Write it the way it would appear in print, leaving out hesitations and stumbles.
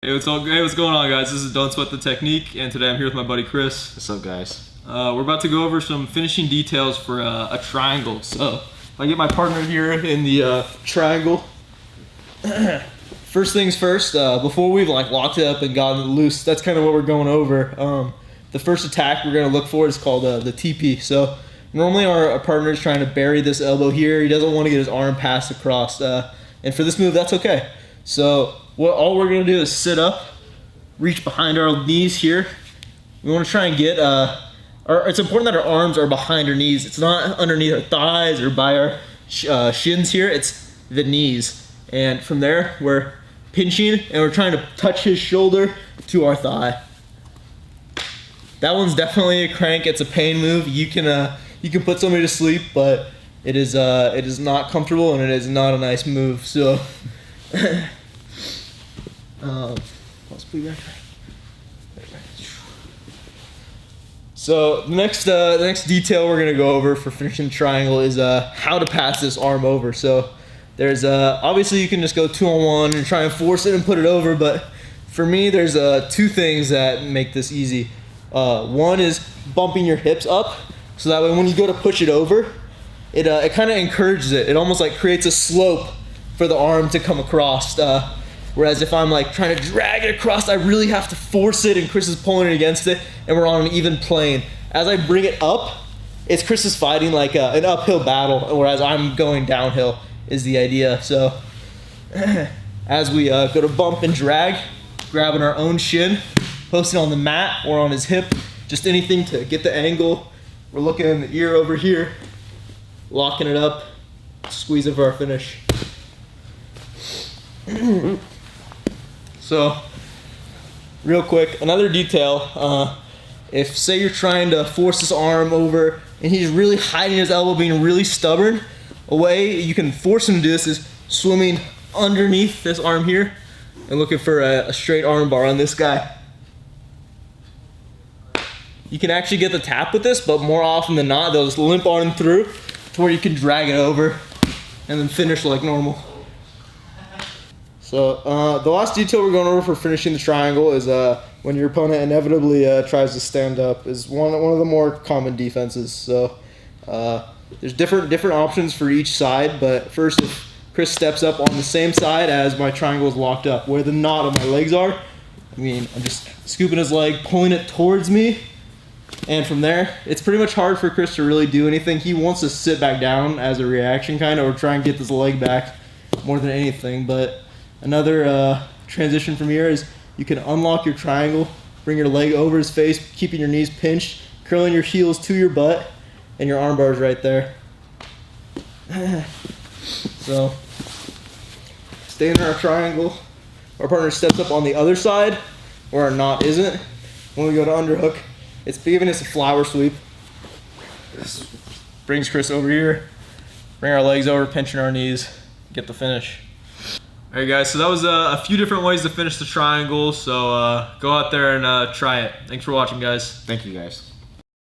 Hey, what's going on, guys? This is Don't Sweat the Technique, and today I'm here with my buddy Chris. What's up, guys? We're about to go over some finishing details for a triangle. So, if I get my partner here in the triangle. First things first, before we've locked it up and gotten it loose, that's kind of what we're going over. The first attack we're going to look for is called the TP. So, normally our partner is trying to bury this elbow here. He doesn't want to get his arm passed across. And for this move, that's okay. So, all we're going to do is sit up, reach behind our knees here. We want to try and get, it's important that our arms are behind our knees. It's not underneath our thighs or by our shins here. It's the knees. And from there, we're pinching and we're trying to touch his shoulder to our thigh. That one's definitely a crank. It's a pain move. You can put somebody to sleep, but it is not comfortable and it is not a nice move. So. So the next detail we're gonna go over for finishing triangle is how to pass this arm over. So there's obviously you can just go 2-on-1 and try and force it and put it over, but for me there's two things that make this easy. One is bumping your hips up, so that way when you go to push it over, it kind of encourages it. It almost like creates a slope for the arm to come across. Whereas if I'm trying to drag it across, I really have to force it, and Chris is pulling it against it, and we're on an even plane. As I bring it up, it's Chris is fighting an uphill battle, whereas I'm going downhill is the idea. So as we go to bump and drag, grabbing our own shin, posting on the mat or on his hip, just anything to get the angle. We're looking in the ear over here, locking it up, squeeze it for our finish. So, real quick, another detail, if say you're trying to force this arm over and he's really hiding his elbow, being really stubborn, a way you can force him to do this is swimming underneath this arm here and looking for a straight arm bar on this guy. You can actually get the tap with this, but more often than not, they'll just limp on through to where you can drag it over and then finish like normal. So the last detail we're going over for finishing the triangle is when your opponent inevitably tries to stand up is one of the more common defenses. So there's different options for each side, but first if Chris steps up on the same side as my triangle is locked up, where the knot of my legs are, I'm just scooping his leg, pulling it towards me, and from there, it's pretty much hard for Chris to really do anything. He wants to sit back down as a reaction kind of, or try and get this leg back more than anything, but another transition from here is you can unlock your triangle, bring your leg over his face, keeping your knees pinched, curling your heels to your butt, and your arm bar is right there. So, staying in our triangle, our partner steps up on the other side, where our knot isn't. When we go to underhook, it's giving us a flower sweep. This brings Chris over here, bring our legs over, pinching our knees, get the finish. Alright guys, so that was a few different ways to finish the triangle, so go out there and try it. Thanks for watching, guys. Thank you, guys.